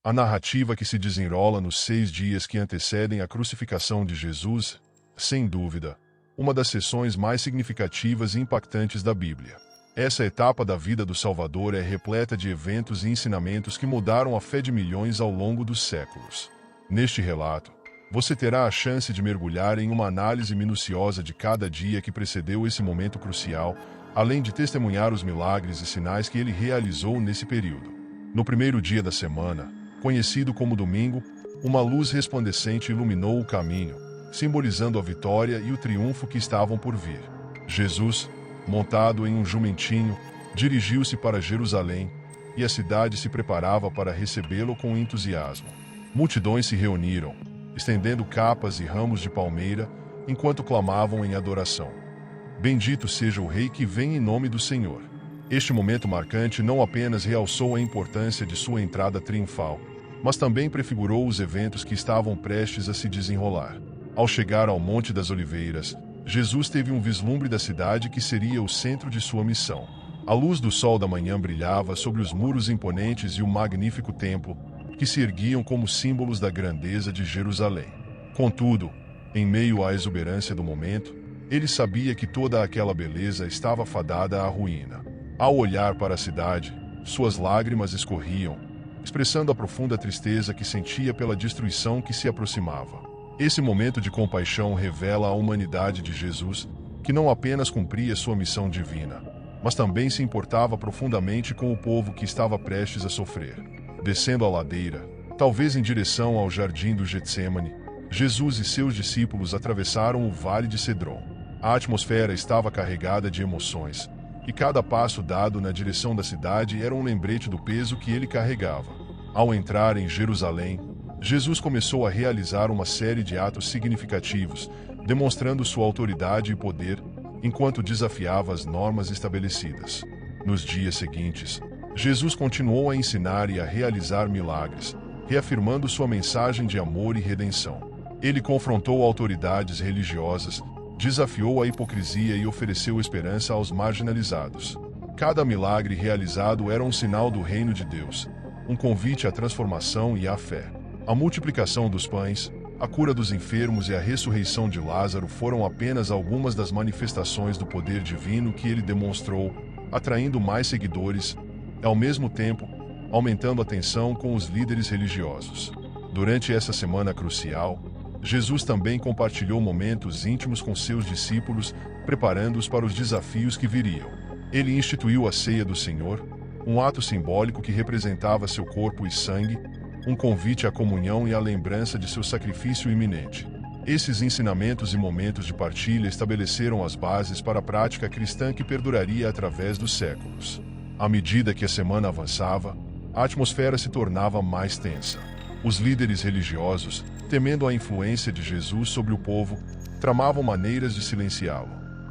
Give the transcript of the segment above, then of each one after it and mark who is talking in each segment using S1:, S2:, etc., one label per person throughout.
S1: A narrativa que se desenrola nos 6 dias que antecedem a crucificação de Jesus, sem dúvida, uma das sessões mais significativas e impactantes da Bíblia. Essa etapa da vida do Salvador é repleta de eventos e ensinamentos que mudaram a fé de milhões ao longo dos séculos. Neste relato, você terá a chance de mergulhar em uma análise minuciosa de cada dia que precedeu esse momento crucial, além de testemunhar os milagres e sinais que ele realizou nesse período. No primeiro dia da semana, conhecido como domingo, uma luz resplandecente iluminou o caminho, simbolizando a vitória e o triunfo que estavam por vir. Jesus, montado em um jumentinho, dirigiu-se para Jerusalém, e a cidade se preparava para recebê-lo com entusiasmo. Multidões se reuniram, estendendo capas e ramos de palmeira, enquanto clamavam em adoração. Bendito seja o Rei que vem em nome do Senhor. Este momento marcante não apenas realçou a importância de sua entrada triunfal, mas também prefigurou os eventos que estavam prestes a se desenrolar. Ao chegar ao Monte das Oliveiras, Jesus teve um vislumbre da cidade que seria o centro de sua missão. A luz do sol da manhã brilhava sobre os muros imponentes e o magnífico templo, que se erguiam como símbolos da grandeza de Jerusalém. Contudo, em meio à exuberância do momento, ele sabia que toda aquela beleza estava fadada à ruína. Ao olhar para a cidade, suas lágrimas escorriam, expressando a profunda tristeza que sentia pela destruição que se aproximava. Esse momento de compaixão revela a humanidade de Jesus, que não apenas cumpria sua missão divina, mas também se importava profundamente com o povo que estava prestes a sofrer. Descendo a ladeira, talvez em direção ao jardim do Getsêmani, Jesus e seus discípulos atravessaram o vale de Cedron. A atmosfera estava carregada de emoções, e cada passo dado na direção da cidade era um lembrete do peso que ele carregava. Ao entrar em Jerusalém, Jesus começou a realizar uma série de atos significativos, demonstrando sua autoridade e poder, enquanto desafiava as normas estabelecidas. Nos dias seguintes, Jesus continuou a ensinar e a realizar milagres, reafirmando sua mensagem de amor e redenção. Ele confrontou autoridades religiosas, desafiou a hipocrisia e ofereceu esperança aos marginalizados. Cada milagre realizado era um sinal do reino de Deus, um convite à transformação e à fé. A multiplicação dos pães, a cura dos enfermos e a ressurreição de Lázaro foram apenas algumas das manifestações do poder divino que ele demonstrou, atraindo mais seguidores, e, ao mesmo tempo, aumentando a tensão com os líderes religiosos. Durante essa semana crucial, Jesus também compartilhou momentos íntimos com seus discípulos, preparando-os para os desafios que viriam. Ele instituiu a ceia do Senhor, um ato simbólico que representava seu corpo e sangue, um convite à comunhão e à lembrança de seu sacrifício iminente. Esses ensinamentos e momentos de partilha estabeleceram as bases para a prática cristã que perduraria através dos séculos. À medida que a semana avançava, a atmosfera se tornava mais tensa. Os líderes religiosos, temendo a influência de Jesus sobre o povo, tramavam maneiras de silenciá-lo.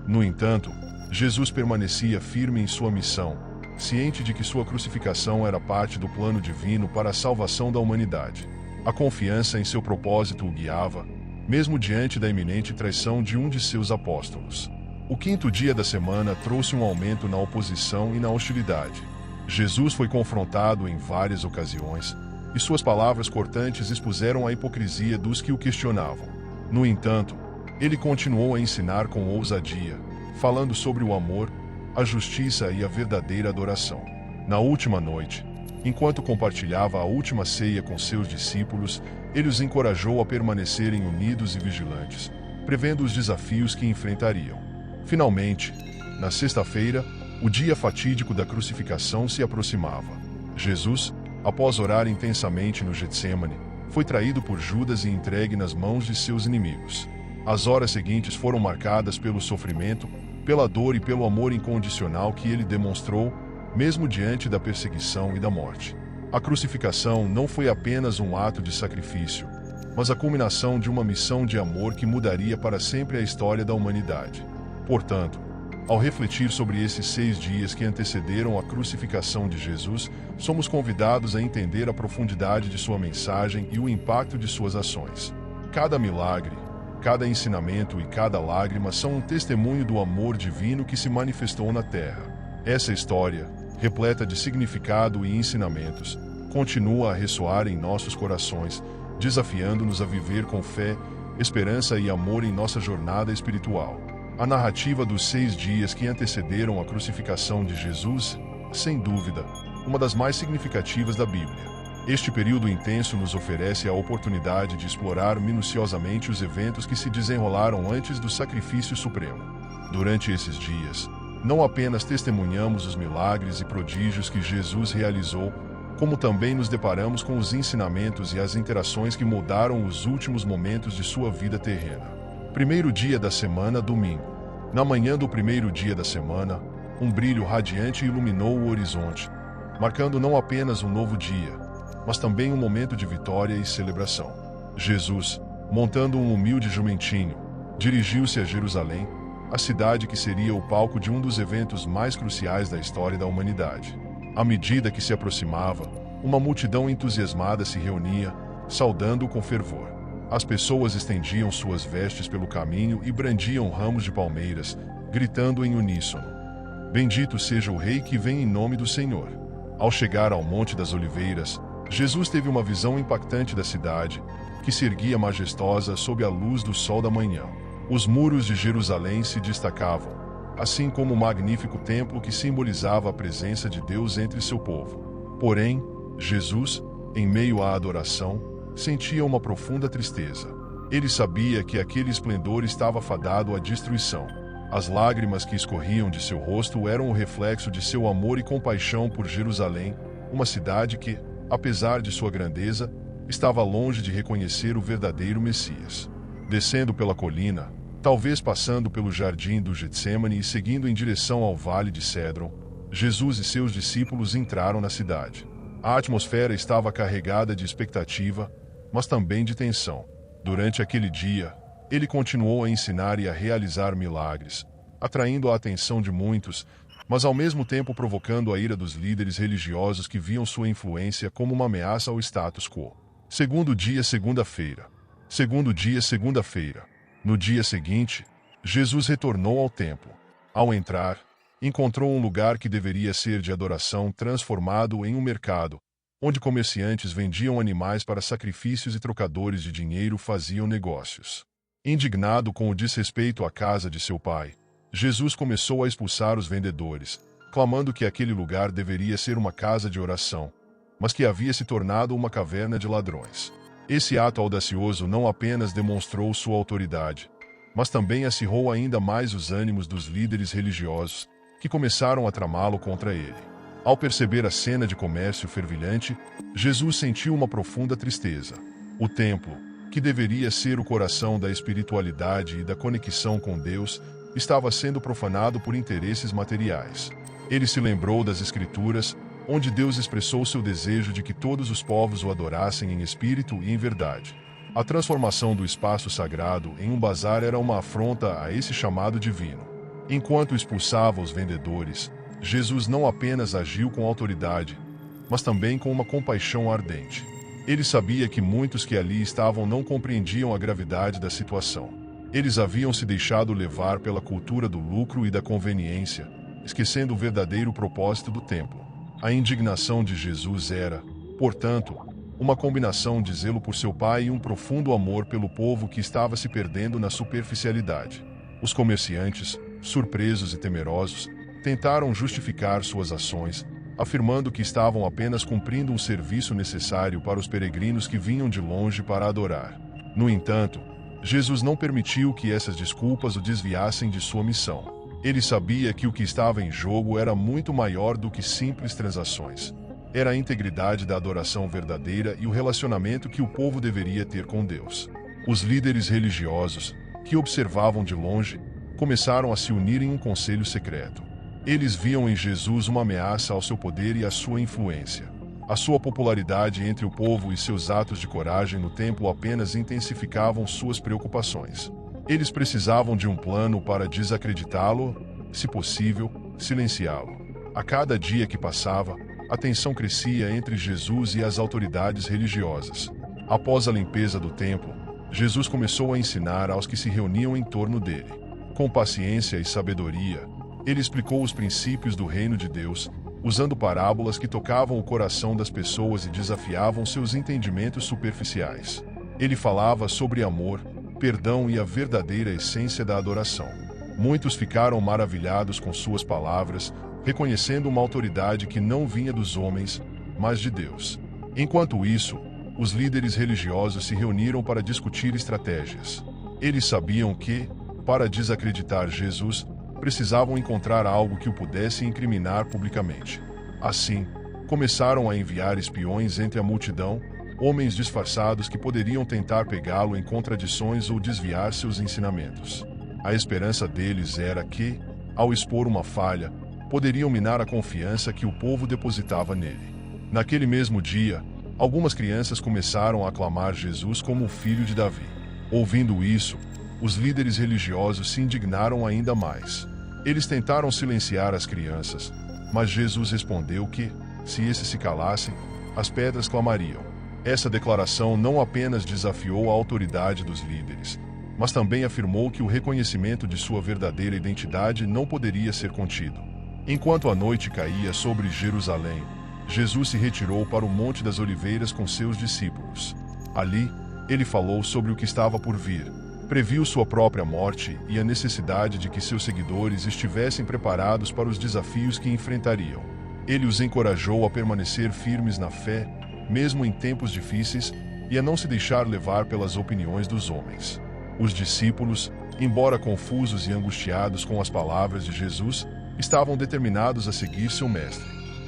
S1: No entanto, Jesus permanecia firme em sua missão, ciente de que sua crucificação era parte do plano divino para a salvação da humanidade. A confiança em seu propósito o guiava, mesmo diante da iminente traição de um de seus apóstolos. O quinto dia da semana trouxe um aumento na oposição e na hostilidade. Jesus foi confrontado em várias ocasiões, e suas palavras cortantes expuseram a hipocrisia dos que o questionavam. No entanto, ele continuou a ensinar com ousadia, falando sobre o amor, a justiça e a verdadeira adoração. Na última noite, enquanto compartilhava a última ceia com seus discípulos, ele os encorajou a permanecerem unidos e vigilantes, prevendo os desafios que enfrentariam. Finalmente, na sexta-feira, o dia fatídico da crucificação se aproximava. Jesus, após orar intensamente no Getsêmani, foi traído por Judas e entregue nas mãos de seus inimigos. As horas seguintes foram marcadas pelo sofrimento, pela dor e pelo amor incondicional que ele demonstrou, mesmo diante da perseguição e da morte. A crucificação não foi apenas um ato de sacrifício, mas a culminação de uma missão de amor que mudaria para sempre a história da humanidade. Portanto, ao refletir sobre esses 6 dias que antecederam a crucificação de Jesus, somos convidados a entender a profundidade de sua mensagem e o impacto de suas ações. Cada milagre, cada ensinamento e cada lágrima são um testemunho do amor divino que se manifestou na terra. Essa história, repleta de significado e ensinamentos, continua a ressoar em nossos corações, desafiando-nos a viver com fé, esperança e amor em nossa jornada espiritual. A narrativa dos 6 dias que antecederam a crucificação de Jesus, sem dúvida, uma das mais significativas da Bíblia. Este período intenso nos oferece a oportunidade de explorar minuciosamente os eventos que se desenrolaram antes do sacrifício supremo. Durante esses dias, não apenas testemunhamos os milagres e prodígios que Jesus realizou, como também nos deparamos com os ensinamentos e as interações que moldaram os últimos momentos de sua vida terrena. Primeiro dia da semana, domingo. Na manhã do primeiro dia da semana, um brilho radiante iluminou o horizonte, marcando não apenas um novo dia, mas também um momento de vitória e celebração. Jesus, montando um humilde jumentinho, dirigiu-se a Jerusalém, a cidade que seria o palco de um dos eventos mais cruciais da história da humanidade. À medida que se aproximava, uma multidão entusiasmada se reunia, saudando-o com fervor. As pessoas estendiam suas vestes pelo caminho e brandiam ramos de palmeiras, gritando em uníssono: Bendito seja o Rei que vem em nome do Senhor. Ao chegar ao Monte das Oliveiras, Jesus teve uma visão impactante da cidade, que se erguia majestosa sob a luz do sol da manhã. Os muros de Jerusalém se destacavam, assim como o magnífico templo que simbolizava a presença de Deus entre seu povo. Porém, Jesus, em meio à adoração, sentia uma profunda tristeza. Ele sabia que aquele esplendor estava fadado à destruição. As lágrimas que escorriam de seu rosto eram o reflexo de seu amor e compaixão por Jerusalém, uma cidade que, apesar de sua grandeza, estava longe de reconhecer o verdadeiro Messias. Descendo pela colina, talvez passando pelo jardim do Getsêmani e seguindo em direção ao vale de Cédron, Jesus e seus discípulos entraram na cidade. A atmosfera estava carregada de expectativa, mas também de tensão. Durante aquele dia, ele continuou a ensinar e a realizar milagres, atraindo a atenção de muitos, mas ao mesmo tempo provocando a ira dos líderes religiosos que viam sua influência como uma ameaça ao status quo. Segundo dia, segunda-feira. Segundo dia, segunda-feira. No dia seguinte, Jesus retornou ao templo. Ao entrar, encontrou um lugar que deveria ser de adoração transformado em um mercado, onde comerciantes vendiam animais para sacrifícios e trocadores de dinheiro faziam negócios. Indignado com o desrespeito à casa de seu pai, Jesus começou a expulsar os vendedores, clamando que aquele lugar deveria ser uma casa de oração, mas que havia se tornado uma caverna de ladrões. Esse ato audacioso não apenas demonstrou sua autoridade, mas também acirrou ainda mais os ânimos dos líderes religiosos, que começaram a tramá-lo contra ele. Ao perceber a cena de comércio fervilhante, Jesus sentiu uma profunda tristeza. O templo, que deveria ser o coração da espiritualidade e da conexão com Deus, estava sendo profanado por interesses materiais. Ele se lembrou das Escrituras, onde Deus expressou seu desejo de que todos os povos o adorassem em espírito e em verdade. A transformação do espaço sagrado em um bazar era uma afronta a esse chamado divino. Enquanto expulsava os vendedores, Jesus não apenas agiu com autoridade, mas também com uma compaixão ardente. Ele sabia que muitos que ali estavam não compreendiam a gravidade da situação. Eles haviam se deixado levar pela cultura do lucro e da conveniência, esquecendo o verdadeiro propósito do templo. A indignação de Jesus era, portanto, uma combinação de zelo por seu pai e um profundo amor pelo povo que estava se perdendo na superficialidade. Os comerciantes, surpresos e temerosos, tentaram justificar suas ações, afirmando que estavam apenas cumprindo um serviço necessário para os peregrinos que vinham de longe para adorar. No entanto, Jesus não permitiu que essas desculpas o desviassem de sua missão. Ele sabia que o que estava em jogo era muito maior do que simples transações. Era a integridade da adoração verdadeira e o relacionamento que o povo deveria ter com Deus. Os líderes religiosos, que observavam de longe, começaram a se unir em um conselho secreto. Eles viam em Jesus uma ameaça ao seu poder e à sua influência. A sua popularidade entre o povo e seus atos de coragem no templo apenas intensificavam suas preocupações. Eles precisavam de um plano para desacreditá-lo, se possível, silenciá-lo. A cada dia que passava, a tensão crescia entre Jesus e as autoridades religiosas. Após a limpeza do templo, Jesus começou a ensinar aos que se reuniam em torno dele. Com paciência e sabedoria, ele explicou os princípios do reino de Deus, usando parábolas que tocavam o coração das pessoas e desafiavam seus entendimentos superficiais. Ele falava sobre amor, perdão e a verdadeira essência da adoração. Muitos ficaram maravilhados com suas palavras, reconhecendo uma autoridade que não vinha dos homens, mas de Deus. Enquanto isso, os líderes religiosos se reuniram para discutir estratégias. Eles sabiam que, para desacreditar Jesus, precisavam encontrar algo que o pudesse incriminar publicamente. Assim, começaram a enviar espiões entre a multidão, homens disfarçados que poderiam tentar pegá-lo em contradições ou desviar seus ensinamentos. A esperança deles era que, ao expor uma falha, poderiam minar a confiança que o povo depositava nele. Naquele mesmo dia, algumas crianças começaram a aclamar Jesus como o filho de Davi. Ouvindo isso, os líderes religiosos se indignaram ainda mais. Eles tentaram silenciar as crianças, mas Jesus respondeu que, se esses se calassem, as pedras clamariam. Essa declaração não apenas desafiou a autoridade dos líderes, mas também afirmou que o reconhecimento de sua verdadeira identidade não poderia ser contido. Enquanto a noite caía sobre Jerusalém, Jesus se retirou para o Monte das Oliveiras com seus discípulos. Ali, ele falou sobre o que estava por vir, previu sua própria morte e a necessidade de que seus seguidores estivessem preparados para os desafios que enfrentariam. Ele os encorajou a permanecer firmes na fé, mesmo em tempos difíceis, e a não se deixar levar pelas opiniões dos homens. Os discípulos, embora confusos e angustiados com as palavras de Jesus, estavam determinados a seguir seu mestre.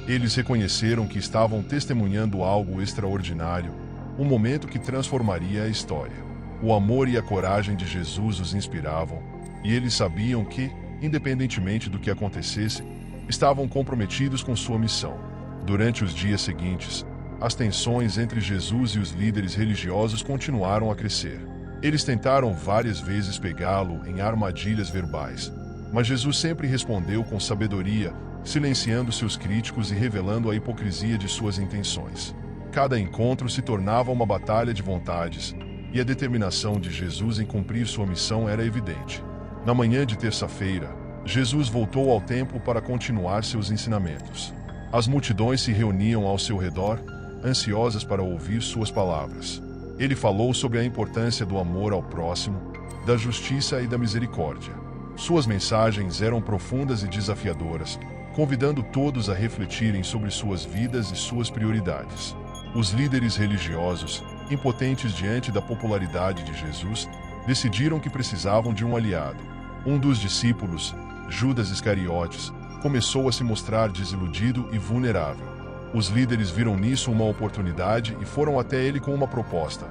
S1: Eles reconheceram que estavam testemunhando algo extraordinário, um momento que transformaria a história. O amor e a coragem de Jesus os inspiravam, e eles sabiam que, independentemente do que acontecesse, estavam comprometidos com sua missão. Durante os dias seguintes, as tensões entre Jesus e os líderes religiosos continuaram a crescer. Eles tentaram várias vezes pegá-lo em armadilhas verbais, mas Jesus sempre respondeu com sabedoria, silenciando seus críticos e revelando a hipocrisia de suas intenções. Cada encontro se tornava uma batalha de vontades, e a determinação de Jesus em cumprir sua missão era evidente. Na manhã de terça-feira, Jesus voltou ao templo para continuar seus ensinamentos. As multidões se reuniam ao seu redor, ansiosas para ouvir suas palavras. Ele falou sobre a importância do amor ao próximo, da justiça e da misericórdia. Suas mensagens eram profundas e desafiadoras, convidando todos a refletirem sobre suas vidas e suas prioridades. Os líderes religiosos, impotentes diante da popularidade de Jesus, decidiram que precisavam de um aliado. Um dos discípulos, Judas Iscariotes, começou a se mostrar desiludido e vulnerável. Os líderes viram nisso uma oportunidade e foram até ele com uma proposta: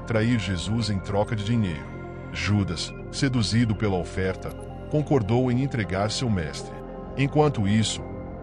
S1: trair Jesus em troca de dinheiro. Judas, seduzido pela oferta, concordou em entregar seu mestre. Enquanto isso,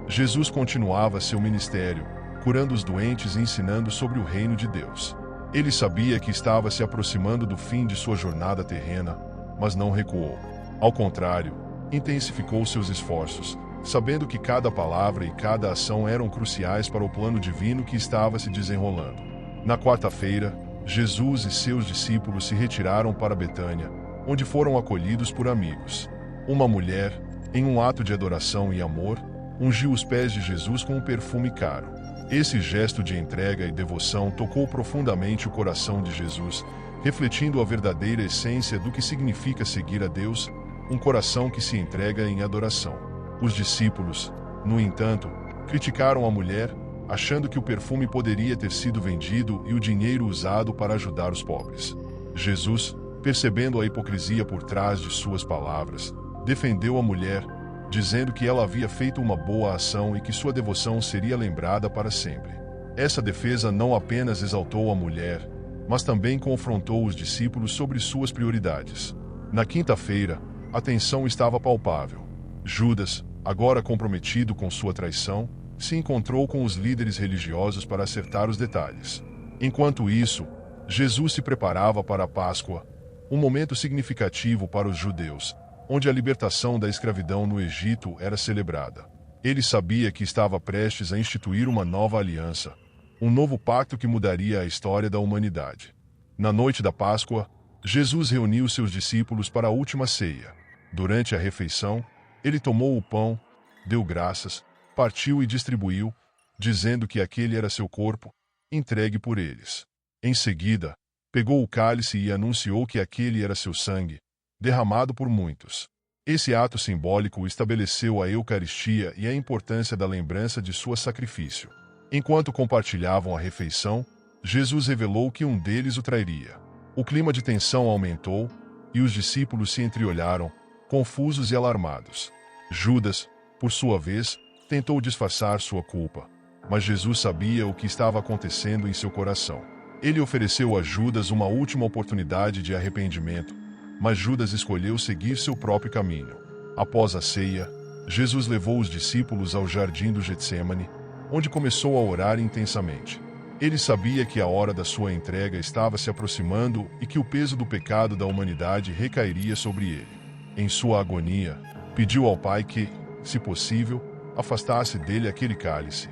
S1: Jesus continuava seu ministério, curando os doentes e ensinando sobre o reino de Deus. Ele sabia que estava se aproximando do fim de sua jornada terrena, mas não recuou. Ao contrário, intensificou seus esforços, sabendo que cada palavra e cada ação eram cruciais para o plano divino que estava se desenrolando. Na quarta-feira, Jesus e seus discípulos se retiraram para Betânia, onde foram acolhidos por amigos. Uma mulher, em um ato de adoração e amor, ungiu os pés de Jesus com um perfume caro. Esse gesto de entrega e devoção tocou profundamente o coração de Jesus, refletindo a verdadeira essência do que significa seguir a Deus, um coração que se entrega em adoração. Os discípulos, no entanto, criticaram a mulher, achando que o perfume poderia ter sido vendido e o dinheiro usado para ajudar os pobres. Jesus, percebendo a hipocrisia por trás de suas palavras, defendeu a mulher, dizendo que ela havia feito uma boa ação e que sua devoção seria lembrada para sempre. Essa defesa não apenas exaltou a mulher, mas também confrontou os discípulos sobre suas prioridades. Na quinta-feira, a tensão estava palpável. Judas, agora comprometido com sua traição, se encontrou com os líderes religiosos para acertar os detalhes. Enquanto isso, Jesus se preparava para a Páscoa, um momento significativo para os judeus, onde a libertação da escravidão no Egito era celebrada. Ele sabia que estava prestes a instituir uma nova aliança, um novo pacto que mudaria a história da humanidade. Na noite da Páscoa, Jesus reuniu seus discípulos para a última ceia. Durante a refeição, ele tomou o pão, deu graças, partiu e distribuiu, dizendo que aquele era seu corpo, entregue por eles. Em seguida, pegou o cálice e anunciou que aquele era seu sangue, derramado por muitos. Esse ato simbólico estabeleceu a Eucaristia e a importância da lembrança de seu sacrifício. Enquanto compartilhavam a refeição, Jesus revelou que um deles o trairia. O clima de tensão aumentou e os discípulos se entreolharam, confusos e alarmados. Judas, por sua vez, tentou disfarçar sua culpa, mas Jesus sabia o que estava acontecendo em seu coração. Ele ofereceu a Judas uma última oportunidade de arrependimento, mas Judas escolheu seguir seu próprio caminho. Após a ceia, Jesus levou os discípulos ao jardim do Getsêmani, onde começou a orar intensamente. Ele sabia que a hora da sua entrega estava se aproximando e que o peso do pecado da humanidade recairia sobre ele. Em sua agonia, pediu ao Pai que, se possível, afastasse dele aquele cálice.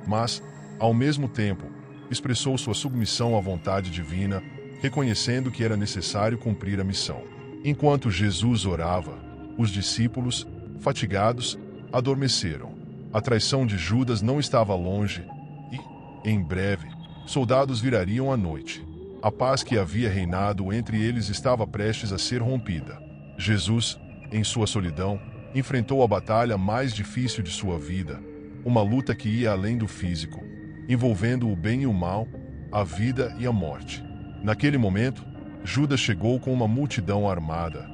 S1: Mas, ao mesmo tempo, expressou sua submissão à vontade divina, reconhecendo que era necessário cumprir a missão. Enquanto Jesus orava, os discípulos, fatigados, adormeceram. A traição de Judas não estava longe e, em breve, soldados virariam à noite. A paz que havia reinado entre eles estava prestes a ser rompida. Jesus, em sua solidão, enfrentou a batalha mais difícil de sua vida, uma luta que ia além do físico, envolvendo o bem e o mal, a vida e a morte. Naquele momento, Judas chegou com uma multidão armada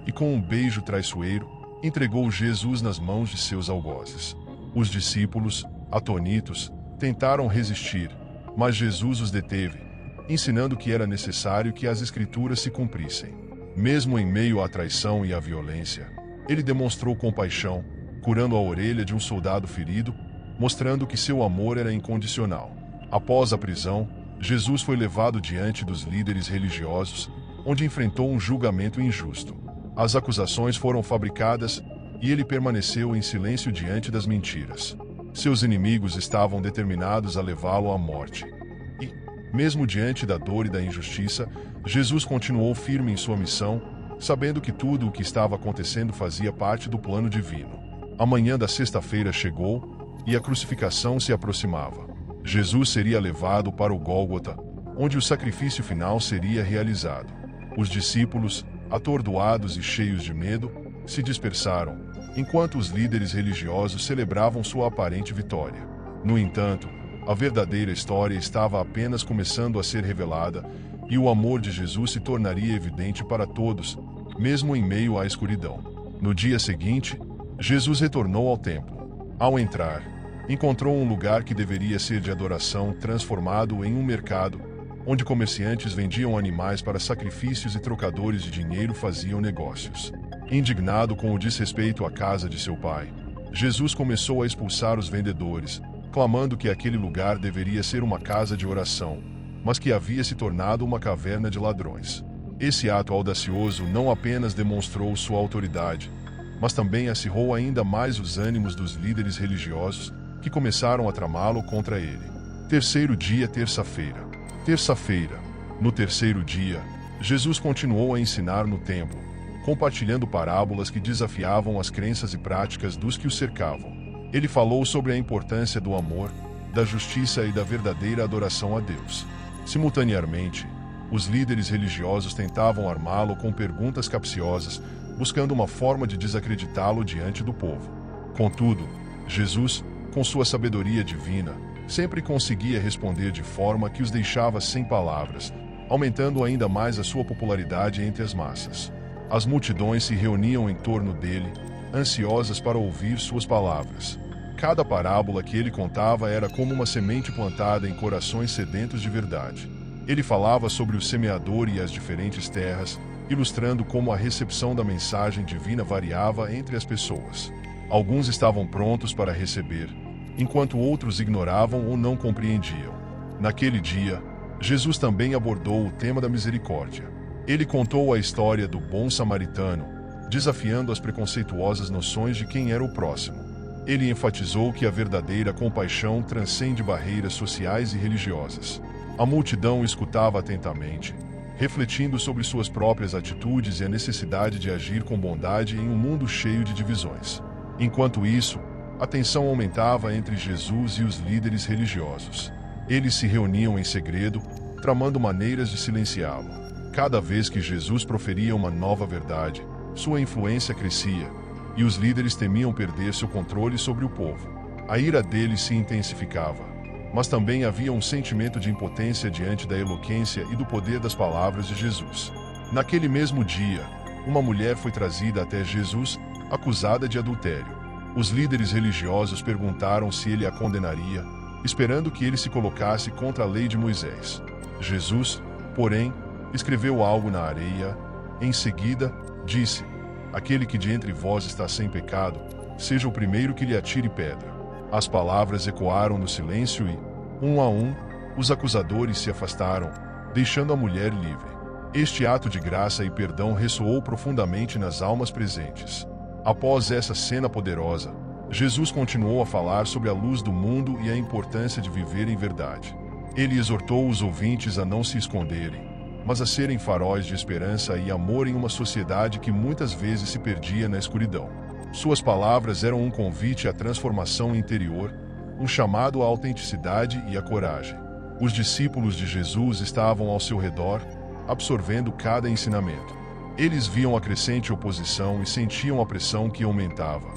S1: e com um beijo traiçoeiro, entregou Jesus nas mãos de seus algozes. Os discípulos, atonitos, tentaram resistir, mas Jesus os deteve, ensinando que era necessário que as Escrituras se cumprissem. Mesmo em meio à traição e à violência, ele demonstrou compaixão, curando a orelha de um soldado ferido, mostrando que seu amor era incondicional. Após a prisão, Jesus foi levado diante dos líderes religiosos, onde enfrentou um julgamento injusto. As acusações foram fabricadas e ele permaneceu em silêncio diante das mentiras. Seus inimigos estavam determinados a levá-lo à morte. E, mesmo diante da dor e da injustiça, Jesus continuou firme em sua missão, sabendo que tudo o que estava acontecendo fazia parte do plano divino. A manhã da sexta-feira chegou e a crucificação se aproximava. Jesus seria levado para o Gólgota, onde o sacrifício final seria realizado. Os discípulos, atordoados e cheios de medo, se dispersaram, enquanto os líderes religiosos celebravam sua aparente vitória. No entanto, a verdadeira história estava apenas começando a ser revelada, e o amor de Jesus se tornaria evidente para todos, mesmo em meio à escuridão. No dia seguinte, Jesus retornou ao templo. Ao entrar, encontrou um lugar que deveria ser de adoração transformado em um mercado, onde comerciantes vendiam animais para sacrifícios e trocadores de dinheiro faziam negócios. Indignado com o desrespeito à casa de seu pai, Jesus começou a expulsar os vendedores, clamando que aquele lugar deveria ser uma casa de oração, mas que havia se tornado uma caverna de ladrões. Esse ato audacioso não apenas demonstrou sua autoridade, mas também acirrou ainda mais os ânimos dos líderes religiosos, que começaram a tramá-lo contra ele. Terceiro dia, terça-feira. Terça-feira. No terceiro dia, Jesus continuou a ensinar no templo, compartilhando parábolas que desafiavam as crenças e práticas dos que o cercavam. Ele falou sobre a importância do amor, da justiça e da verdadeira adoração a Deus. Simultaneamente, os líderes religiosos tentavam armá-lo com perguntas capciosas, buscando uma forma de desacreditá-lo diante do povo. Contudo, Jesus, com sua sabedoria divina, sempre conseguia responder de forma que os deixava sem palavras, aumentando ainda mais a sua popularidade entre as massas. As multidões se reuniam em torno dele, ansiosas para ouvir suas palavras. Cada parábola que ele contava era como uma semente plantada em corações sedentos de verdade. Ele falava sobre o semeador e as diferentes terras, ilustrando como a recepção da mensagem divina variava entre as pessoas. Alguns estavam prontos para receber, enquanto outros ignoravam ou não compreendiam. Naquele dia, Jesus também abordou o tema da misericórdia. Ele contou a história do bom samaritano, desafiando as preconceituosas noções de quem era o próximo. Ele enfatizou que a verdadeira compaixão transcende barreiras sociais e religiosas. A multidão escutava atentamente, refletindo sobre suas próprias atitudes e a necessidade de agir com bondade em um mundo cheio de divisões. Enquanto isso, A tensão aumentava entre Jesus e os líderes religiosos. Eles se reuniam em segredo, tramando maneiras de silenciá-lo. Cada vez que Jesus proferia uma nova verdade, sua influência crescia, e os líderes temiam perder seu controle sobre o povo. A ira deles se intensificava, mas também havia um sentimento de impotência diante da eloquência e do poder das palavras de Jesus. Naquele mesmo dia, uma mulher foi trazida até Jesus, acusada de adultério. Os líderes religiosos perguntaram se ele a condenaria, esperando que ele se colocasse contra a lei de Moisés. Jesus, porém, escreveu algo na areia. Em seguida, disse: "Aquele que de entre vós está sem pecado, seja o primeiro que lhe atire pedra." As palavras ecoaram no silêncio e, um a um, os acusadores se afastaram, deixando a mulher livre. Este ato de graça e perdão ressoou profundamente nas almas presentes. Após essa cena poderosa, Jesus continuou a falar sobre a luz do mundo e a importância de viver em verdade. Ele exortou os ouvintes a não se esconderem, mas a serem faróis de esperança e amor em uma sociedade que muitas vezes se perdia na escuridão. Suas palavras eram um convite à transformação interior, um chamado à autenticidade e à coragem. Os discípulos de Jesus estavam ao seu redor, absorvendo cada ensinamento. Eles viam a crescente oposição e sentiam a pressão que aumentava,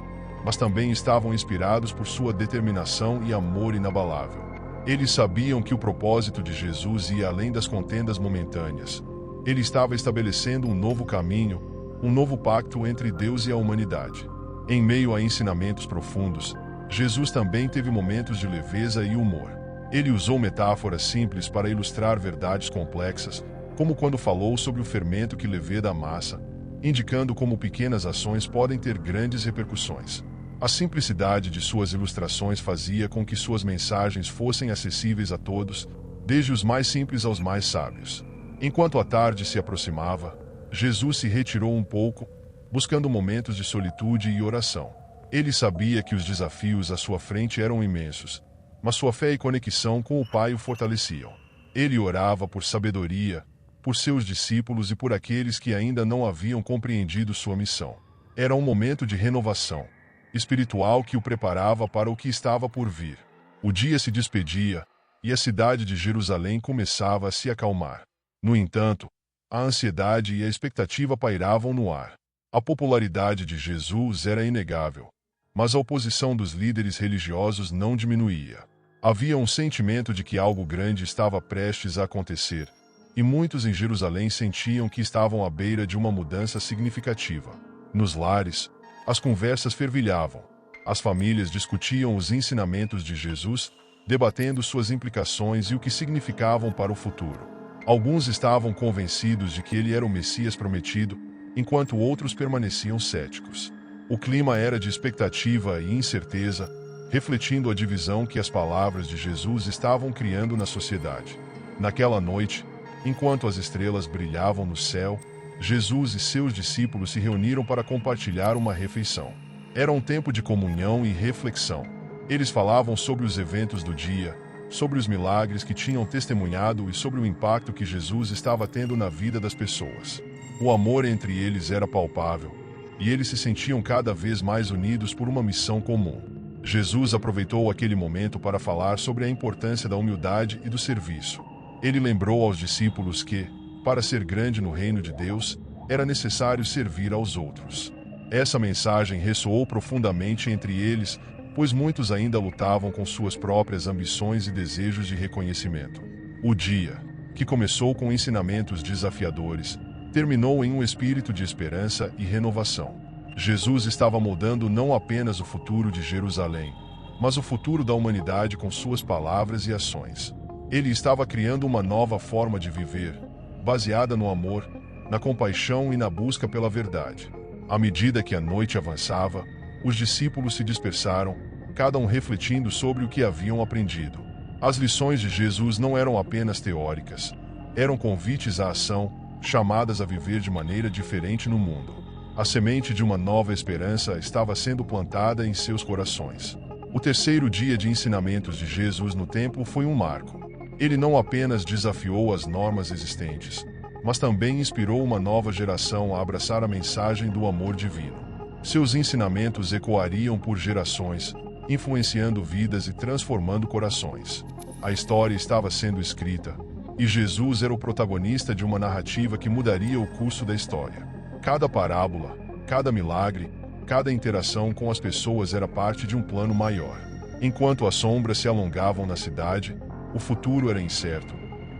S1: mas também estavam inspirados por sua determinação e amor inabalável. Eles sabiam que o propósito de Jesus ia além das contendas momentâneas. Ele estava estabelecendo um novo caminho, um novo pacto entre Deus e a humanidade. Em meio a ensinamentos profundos, Jesus também teve momentos de leveza e humor. Ele usou metáforas simples para ilustrar verdades complexas, como quando falou sobre o fermento que leveda a massa, indicando como pequenas ações podem ter grandes repercussões. A simplicidade de suas ilustrações fazia com que suas mensagens fossem acessíveis a todos, desde os mais simples aos mais sábios. Enquanto a tarde se aproximava, Jesus se retirou um pouco, buscando momentos de solitude e oração. Ele sabia que os desafios à sua frente eram imensos, mas sua fé e conexão com o Pai o fortaleciam. Ele orava por sabedoria, por seus discípulos e por aqueles que ainda não haviam compreendido sua missão. Era um momento de renovação espiritual que o preparava para o que estava por vir. O dia se despedia, e a cidade de Jerusalém começava a se acalmar. No entanto, a ansiedade e a expectativa pairavam no ar. A popularidade de Jesus era inegável, mas a oposição dos líderes religiosos não diminuía. Havia um sentimento de que algo grande estava prestes a acontecer, e muitos em Jerusalém sentiam que estavam à beira de uma mudança significativa. Nos lares, as conversas fervilhavam. As famílias discutiam os ensinamentos de Jesus, debatendo suas implicações e o que significavam para o futuro. Alguns estavam convencidos de que ele era o Messias prometido, enquanto outros permaneciam céticos. O clima era de expectativa e incerteza, refletindo a divisão que as palavras de Jesus estavam criando na sociedade. Naquela noite, enquanto as estrelas brilhavam no céu, Jesus e seus discípulos se reuniram para compartilhar uma refeição. Era um tempo de comunhão e reflexão. Eles falavam sobre os eventos do dia, sobre os milagres que tinham testemunhado e sobre o impacto que Jesus estava tendo na vida das pessoas. O amor entre eles era palpável, e eles se sentiam cada vez mais unidos por uma missão comum. Jesus aproveitou aquele momento para falar sobre a importância da humildade e do serviço. Ele lembrou aos discípulos que, para ser grande no reino de Deus, era necessário servir aos outros. Essa mensagem ressoou profundamente entre eles, pois muitos ainda lutavam com suas próprias ambições e desejos de reconhecimento. O dia, que começou com ensinamentos desafiadores, terminou em um espírito de esperança e renovação. Jesus estava moldando não apenas o futuro de Jerusalém, mas o futuro da humanidade com suas palavras e ações. Ele estava criando uma nova forma de viver, baseada no amor, na compaixão e na busca pela verdade. À medida que a noite avançava, os discípulos se dispersaram, cada um refletindo sobre o que haviam aprendido. As lições de Jesus não eram apenas teóricas, eram convites à ação, chamadas a viver de maneira diferente no mundo. A semente de uma nova esperança estava sendo plantada em seus corações. O terceiro dia de ensinamentos de Jesus no templo foi um marco. Ele não apenas desafiou as normas existentes, mas também inspirou uma nova geração a abraçar a mensagem do amor divino. Seus ensinamentos ecoariam por gerações, influenciando vidas e transformando corações. A história estava sendo escrita, e Jesus era o protagonista de uma narrativa que mudaria o curso da história. Cada parábola, cada milagre, cada interação com as pessoas era parte de um plano maior. Enquanto as sombras se alongavam na cidade, o futuro era incerto,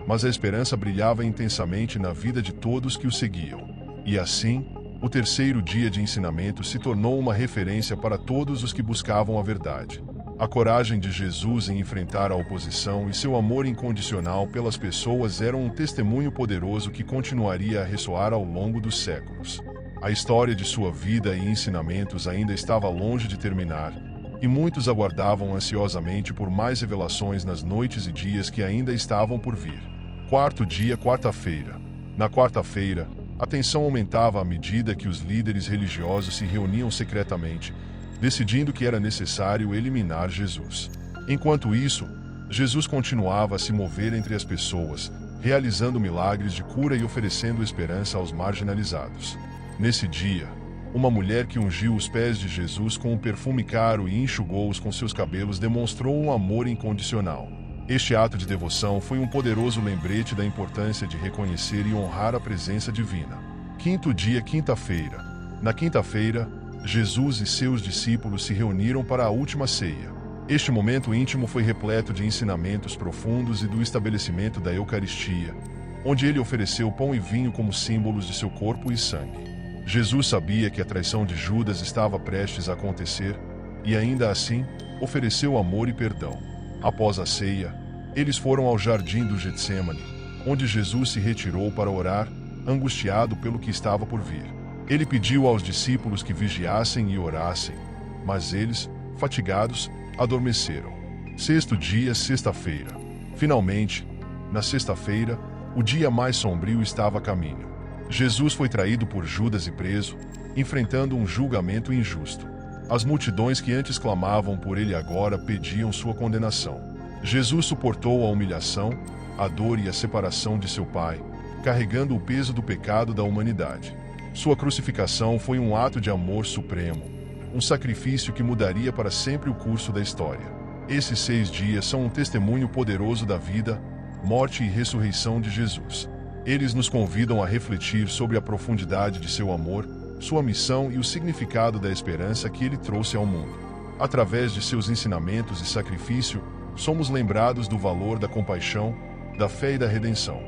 S1: mas a esperança brilhava intensamente na vida de todos que o seguiam. E assim, o terceiro dia de ensinamento se tornou uma referência para todos os que buscavam a verdade. A coragem de Jesus em enfrentar a oposição e seu amor incondicional pelas pessoas eram um testemunho poderoso que continuaria a ressoar ao longo dos séculos. A história de sua vida e ensinamentos ainda estava longe de terminar, e muitos aguardavam ansiosamente por mais revelações nas noites e dias que ainda estavam por vir. Quarto dia, quarta-feira. Na quarta-feira, a tensão aumentava à medida que os líderes religiosos se reuniam secretamente, decidindo que era necessário eliminar Jesus. Enquanto isso, Jesus continuava a se mover entre as pessoas, realizando milagres de cura e oferecendo esperança aos marginalizados. Nesse dia, uma mulher que ungiu os pés de Jesus com um perfume caro e enxugou-os com seus cabelos demonstrou um amor incondicional. Este ato de devoção foi um poderoso lembrete da importância de reconhecer e honrar a presença divina. Quinto dia, quinta-feira. Na quinta-feira, Jesus e seus discípulos se reuniram para a última ceia. Este momento íntimo foi repleto de ensinamentos profundos e do estabelecimento da Eucaristia, onde ele ofereceu pão e vinho como símbolos de seu corpo e sangue. Jesus sabia que a traição de Judas estava prestes a acontecer, e ainda assim, ofereceu amor e perdão. Após a ceia, eles foram ao jardim do Getsêmani, onde Jesus se retirou para orar, angustiado pelo que estava por vir. Ele pediu aos discípulos que vigiassem e orassem, mas eles, fatigados, adormeceram. Sexto dia, sexta-feira. Finalmente, na sexta-feira, o dia mais sombrio estava a caminho. Jesus foi traído por Judas e preso, enfrentando um julgamento injusto. As multidões que antes clamavam por ele agora pediam sua condenação. Jesus suportou a humilhação, a dor e a separação de seu Pai, carregando o peso do pecado da humanidade. Sua crucificação foi um ato de amor supremo, um sacrifício que mudaria para sempre o curso da história. Esses 6 dias são um testemunho poderoso da vida, morte e ressurreição de Jesus. Eles nos convidam a refletir sobre a profundidade de seu amor, sua missão e o significado da esperança que ele trouxe ao mundo. Através de seus ensinamentos e sacrifício, somos lembrados do valor da compaixão, da fé e da redenção.